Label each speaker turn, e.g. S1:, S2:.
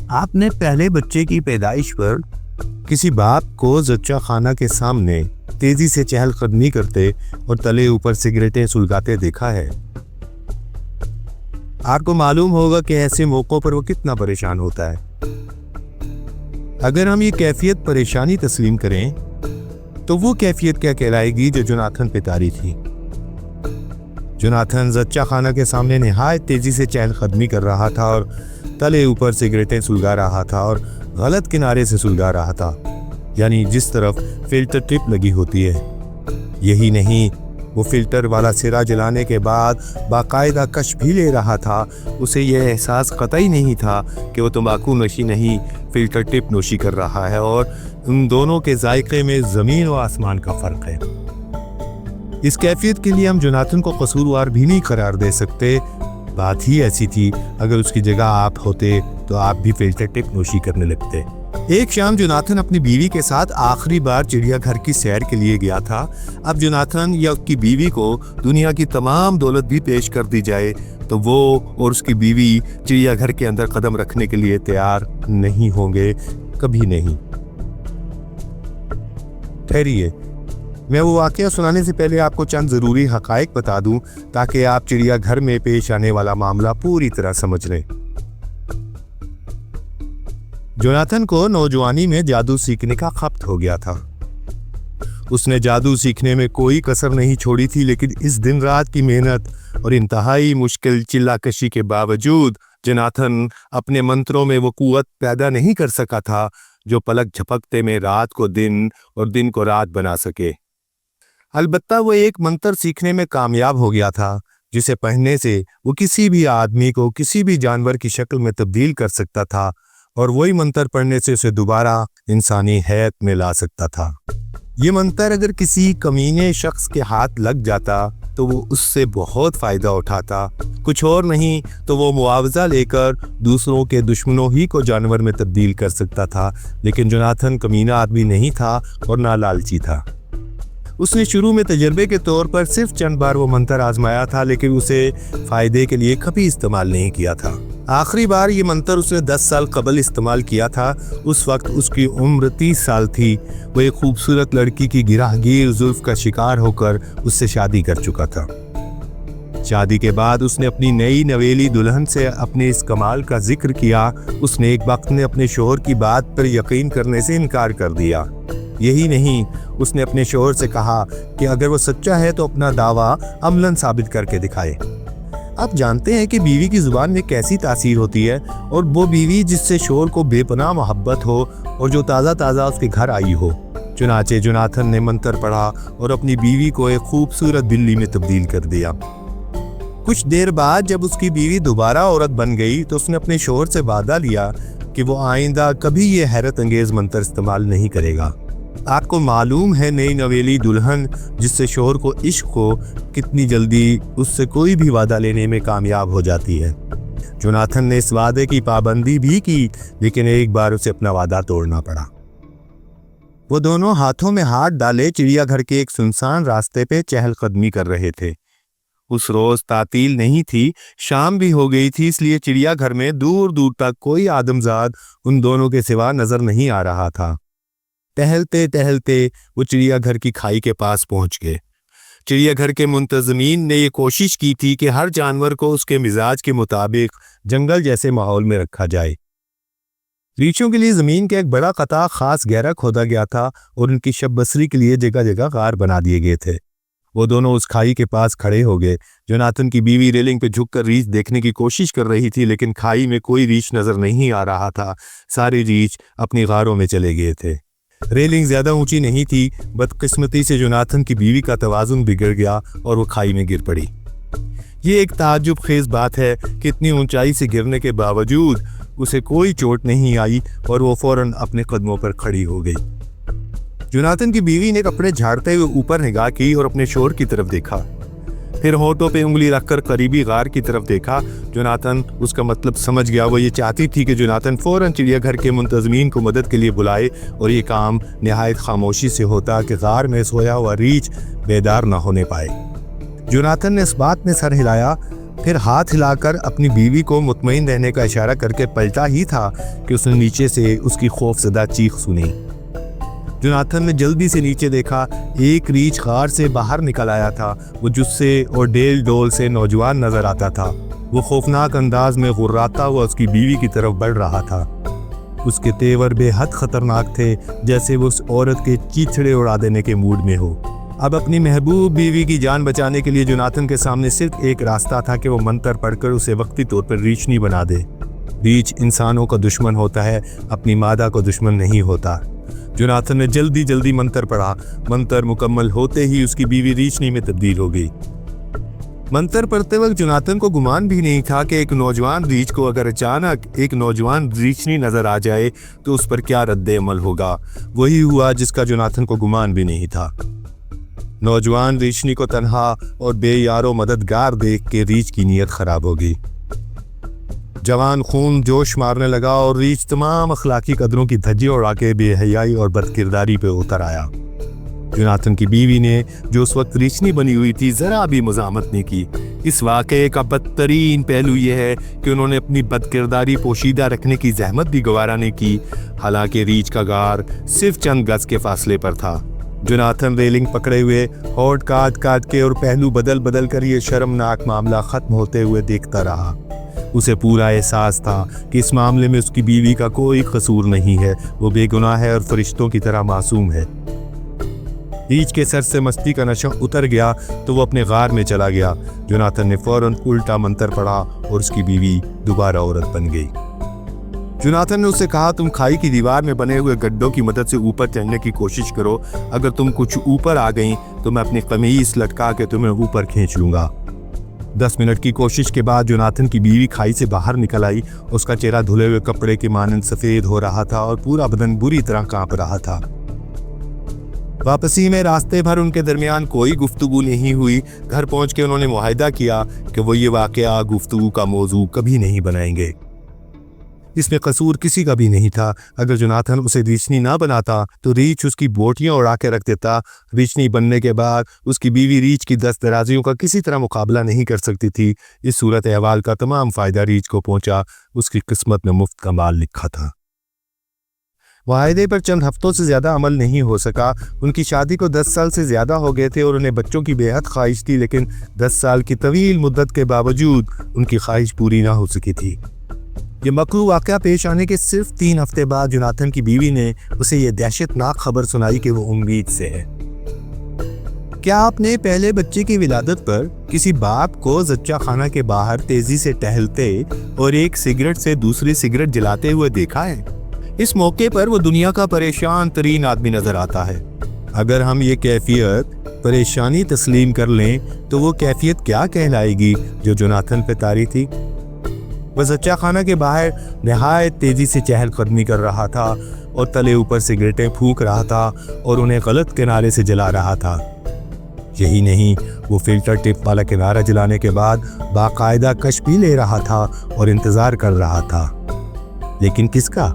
S1: آپ نے پہلے بچے کی پیدائش پر کسی باپ کو زچہ خانہ کے سامنے تیزی سے چہل قدمی کرتے اور تلے اوپر سگریٹیں سلگاتے دیکھا ہے۔ آپ کو معلوم ہوگا کہ ایسے موقعوں پر وہ کتنا پریشان ہوتا ہے۔ اگر ہم یہ کیفیت پریشانی تسلیم کریں تو وہ کیفیت کیا کہلائے گی جو جوناتھن پہ طاری تھی۔ جوناتھن زچہ خانہ کے سامنے نہایت تیزی سے چہل قدمی کر رہا تھا اور تلے اوپر سگریٹیں سلگا رہا تھا اور غلط کنارے سے سلگا رہا تھا، یعنی جس طرف فلٹر ٹپ لگی ہوتی ہے۔ یہی نہیں، وہ فلٹر والا سرا جلانے کے بعد باقاعدہ کش بھی لے رہا تھا۔ اسے یہ احساس قطعی نہیں تھا کہ وہ تمباکو نوشی نہیں، فلٹر ٹپ نوشی کر رہا ہے، اور ان دونوں کے ذائقے میں زمین و آسمان کا فرق ہے۔ اس کیفیت کے لیے ہم جوناتھن کو قصوروار بھی نہیں قرار دے سکتے۔ بات ہی ایسی تھی، اگر اس کی جگہ آپ ہوتے تو آپ بھی فلٹر ٹپ نوشی کرنے لگتے۔ ایک شام جوناتھن اپنی بیوی کے ساتھ آخری بار چڑیا گھر کی سیر کے لیے گیا تھا۔ اب جوناتھن یا اس کی بیوی کو دنیا کی تمام دولت بھی پیش کر دی جائے تو وہ اور اس کی بیوی چڑیا گھر کے اندر قدم رکھنے کے لیے تیار نہیں ہوں گے، کبھی نہیں۔ ٹھہریے، میں وہ واقعہ سنانے سے پہلے آپ کو چند ضروری حقائق بتا دوں تاکہ آپ چڑیا گھر میں پیش آنے والا معاملہ پوری طرح سمجھ لیں۔ جوناتھن کو نوجوانی میں جادو سیکھنے کا خپت ہو گیا تھا۔ اس نے جادو سیکھنے میں کوئی کسر نہیں چھوڑی تھی، لیکن اس دن رات کی محنت اور انتہائی مشکل چلا کشی کے باوجود جوناتھن اپنے منتروں میں وہ قوت پیدا نہیں کر سکا تھا جو پلک جھپکتے میں رات کو دن اور دن کو رات بنا سکے۔ البتہ وہ ایک منتر سیکھنے میں کامیاب ہو گیا تھا جسے پڑھنے سے وہ کسی بھی آدمی کو کسی بھی جانور کی شکل میں تبدیل کر سکتا تھا، اور وہی منتر پڑھنے سے اسے دوبارہ انسانی حیت میں لا سکتا تھا۔ یہ منتر اگر کسی کمینے شخص کے ہاتھ لگ جاتا تو وہ اس سے بہت فائدہ اٹھاتا، کچھ اور نہیں تو وہ معاوضہ لے کر دوسروں کے دشمنوں ہی کو جانور میں تبدیل کر سکتا تھا۔ لیکن جوناتھن کمینہ آدمی نہیں تھا اور نہ لالچی تھا۔ اس نے شروع میں تجربے کے طور پر صرف چند بار وہ منتر آزمایا تھا، لیکن اسے فائدے کے لیے کبھی استعمال نہیں کیا تھا۔ آخری بار یہ منتر اس نے 10 سال قبل استعمال کیا تھا۔ اس وقت اس کی عمر 30 سال تھی۔ وہ ایک خوبصورت لڑکی کی گرہ گیر زلف کا شکار ہو کر اس سے شادی کر چکا تھا۔ شادی کے بعد اس نے اپنی نئی نویلی دلہن سے اپنے اس کمال کا ذکر کیا۔ اس نے ایک وقت میں اپنے شوہر کی بات پر یقین کرنے سے انکار کر دیا۔ یہی نہیں، اس نے اپنے شوہر سے کہا کہ اگر وہ سچا ہے تو اپنا دعویٰ عملاً ثابت کر کے دکھائے۔ آپ جانتے ہیں کہ بیوی کی زبان میں کیسی تاثیر ہوتی ہے، اور وہ بیوی جس سے شوہر کو بے پناہ محبت ہو اور جو تازہ تازہ اس کے گھر آئی ہو۔ چنانچہ جوناتھن نے منتر پڑھا اور اپنی بیوی کو ایک خوبصورت بلی میں تبدیل کر دیا۔ کچھ دیر بعد جب اس کی بیوی دوبارہ عورت بن گئی تو اس نے اپنے شوہر سے وعدہ لیا کہ وہ آئندہ کبھی یہ حیرت انگیز منتر استعمال نہیں کرے گا۔ آپ کو معلوم ہے نئی نویلی دلہن جس سے شوہر کو عشق ہو کتنی جلدی اس سے کوئی بھی وعدہ لینے میں کامیاب ہو جاتی ہے۔ جوناتھن نے اس وعدے کی پابندی بھی کی، لیکن ایک بار اسے اپنا وعدہ توڑنا پڑا۔ وہ دونوں ہاتھوں میں ہاتھ ڈالے چڑیا گھر کے ایک سنسان راستے پہ چہل قدمی کر رہے تھے۔ اس روز تعطیل نہیں تھی، شام بھی ہو گئی تھی، اس لیے چڑیا گھر میں دور دور تک کوئی آدمزاد ان دونوں کے سوا نظر نہیں آ رہا تھا۔ ٹہلتے ٹہلتے وہ چڑیا گھر کی کھائی کے پاس پہنچ گئے۔ چڑیا گھر کے منتظمین نے یہ کوشش کی تھی کہ ہر جانور کو اس کے مزاج کے مطابق جنگل جیسے ماحول میں رکھا جائے۔ ریچھوں کے لیے زمین کا ایک بڑا قطع خاص گہرا کھودا گیا تھا اور ان کی شب بسری کے لیے جگہ جگہ غار بنا دیے گئے تھے۔ وہ دونوں اس کھائی کے پاس کھڑے ہو گئے۔ جوناتھن کی بیوی ریلنگ پہ جھک کر ریچھ دیکھنے کی کوشش کر رہی تھی، لیکن کھائی میں کوئی ریچھ نظر نہیں آ رہا تھا۔ سارے ریچھ اپنی غاروں میں چلے گئے تھے۔ ریلنگ زیادہ اونچی نہیں تھی، بدقسمتی سے جوناتھن کی بیوی کا توازن بگڑ گیا اور وہ کھائی میں گر پڑی۔ یہ ایک تعجب خیز بات ہے کہ اتنی اونچائی سے گرنے کے باوجود اسے کوئی چوٹ نہیں آئی اور وہ فوراً اپنے قدموں پر کھڑی ہو گئی۔ جوناتھن کی بیوی نے کپڑے جھاڑتے ہوئے اوپر نگاہ کی اور اپنے شوہر کی طرف دیکھا، پھر ہونٹوں پہ انگلی رکھ کر قریبی غار کی طرف دیکھا۔ جوناتھن اس کا مطلب سمجھ گیا۔ وہ یہ چاہتی تھی کہ جوناتھن فوراً چڑیا گھر کے منتظمین کو مدد کے لیے بلائے، اور یہ کام نہایت خاموشی سے ہوتا کہ غار میں سویا ہوا ریچھ بیدار نہ ہونے پائے۔ جوناتھن نے اس بات میں سر ہلایا پھر ہاتھ ہلا کر اپنی بیوی کو مطمئن رہنے کا اشارہ کر کے پلٹا ہی تھا کہ اس نے نیچے سے اس کی خوف زدہ چیخ سنی۔ جوناتھن نے جلدی سے نیچے دیکھا، ایک ریچھ غار سے باہر نکل آیا تھا۔ وہ جثے اور ڈیل ڈول سے نوجوان نظر آتا تھا۔ وہ خوفناک انداز میں غراتا ہوا اس کی بیوی کی طرف بڑھ رہا تھا۔ اس کے تیور بے حد خطرناک تھے، جیسے وہ اس عورت کے چیچڑے اڑا دینے کے موڈ میں ہو۔ اب اپنی محبوب بیوی کی جان بچانے کے لیے جوناتھن کے سامنے صرف ایک راستہ تھا کہ وہ منتر پڑھ کر اسے وقتی طور پر ریچھنی بنا دے۔ ریچھ انسانوں کا دشمن ہوتا ہے، اپنی مادہ کو دشمن نہیں ہوتا۔ جوناتھن نے جلدی منتر پڑھا۔ منتر مکمل ہوتے ہی اس کی بیوی ریچھنی میں تبدیل ہو گئی۔ منتر پڑھتے وقت جوناتھن کو گمان بھی نہیں تھا کہ ایک نوجوان ریچھ کو اگر اچانک ایک نوجوان ریچھنی نظر آ جائے تو اس پر کیا رد عمل ہوگا۔ وہی ہوا جس کا جوناتھن کو گمان بھی نہیں تھا۔ نوجوان ریچھنی کو تنہا اور بے یار و مددگار دیکھ کے ریچھ کی نیت خراب ہو گئی۔ جوان خون جوش مارنے لگا اور ریچھ تمام اخلاقی قدروں کی دھجے اڑا کے بے حیائی اور بد کرداری پہ اتر آیا۔ جوناتھن کی بیوی نے، جو اس وقت ریچھنی بنی ہوئی تھی، ذرا بھی مزاحمت نہیں کی۔ اس واقعے کا بدترین پہلو یہ ہے کہ انہوں نے اپنی بد کرداری پوشیدہ رکھنے کی زحمت بھی گوارا نہیں کی، حالانکہ ریچھ کا غار صرف چند گز کے فاصلے پر تھا۔ جوناتھن ریلنگ پکڑے ہوئے، ہونٹ کاٹ کے اور پہلو بدل کر یہ شرمناک معاملہ ختم ہوتے ہوئے دیکھتا رہا۔ اسے پورا احساس تھا کہ اس معاملے میں اس کی بیوی کا کوئی قصور نہیں ہے، وہ بے گناہ ہے اور فرشتوں کی طرح معصوم ہے۔ ریچھ کے سر سے مستی کا نشہ اتر گیا تو وہ اپنے غار میں چلا گیا۔ جوناتھن نے فوراً الٹا منتر پڑھا اور اس کی بیوی دوبارہ عورت بن گئی۔ جوناتھن نے اسے کہا، تم کھائی کی دیوار میں بنے ہوئے گڈھوں کی مدد سے اوپر چڑھنے کی کوشش کرو۔ اگر تم کچھ اوپر آ گئیں تو میں اپنی قمیص لٹکا کے تمہیں اوپر کھینچ لوں گا۔ 10 منٹ کی کوشش کے بعد جوناتھن کی بیوی کھائی سے باہر نکل آئی۔ اس کا چہرہ دھلے ہوئے کپڑے کے مانند سفید ہو رہا تھا اور پورا بدن بری طرح کانپ رہا تھا۔ واپسی میں راستے بھر ان کے درمیان کوئی گفتگو نہیں ہوئی۔ گھر پہنچ کے انہوں نے معاہدہ کیا کہ وہ یہ واقعہ گفتگو کا موضوع کبھی نہیں بنائیں گے۔ اس میں قصور کسی کا بھی نہیں تھا۔ اگر جوناتھن اسے ریچھنی نہ بناتا تو ریچھ اس کی بوٹیاں اڑا کے رکھ دیتا۔ ریچھنی بننے کے بعد اس کی بیوی ریچھ کی دست درازیوں کا کسی طرح مقابلہ نہیں کر سکتی تھی۔ اس صورت احوال کا تمام فائدہ ریچھ کو پہنچا۔ اس کی قسمت میں مفت کا مال لکھا تھا۔ معاہدے پر چند ہفتوں سے زیادہ عمل نہیں ہو سکا۔ ان کی شادی کو 10 سال سے زیادہ ہو گئے تھے اور انہیں بچوں کی بے حد خواہش تھی، لیکن 10 سال کی طویل مدت کے باوجود ان کی خواہش پوری نہ ہو سکی تھی۔ یہ مکروہ واقعہ پیش آنے کے صرف 3 ہفتے بعد جوناتھن کی بیوی نے اسے یہ دہشتناک خبر سنائی کہ وہ امید سے ہے۔ کیا آپ نے پہلے بچے کی ولادت پر کسی باپ کو زچہ خانہ کے باہر تیزی سے ٹہلتے اور ایک سگریٹ سے دوسری سگریٹ جلاتے ہوئے دیکھا ہے؟ اس موقع پر وہ دنیا کا پریشان ترین آدمی نظر آتا ہے۔ اگر ہم یہ کیفیت پریشانی تسلیم کر لیں تو وہ کیفیت کیا کہلائے گی جو جوناتھن پہ طاری تھی؟ وہ زچہ خانہ کے باہر نہایت تیزی سے چہل قدمی کر رہا تھا اور تلے اوپر سگریٹیں پھونک رہا تھا اور انہیں غلط کنارے سے جلا رہا تھا۔ یہی نہیں، وہ فلٹر ٹپ والا کنارہ جلانے کے بعد باقاعدہ کش بھی لے رہا تھا اور انتظار کر رہا تھا۔ لیکن کس کا؟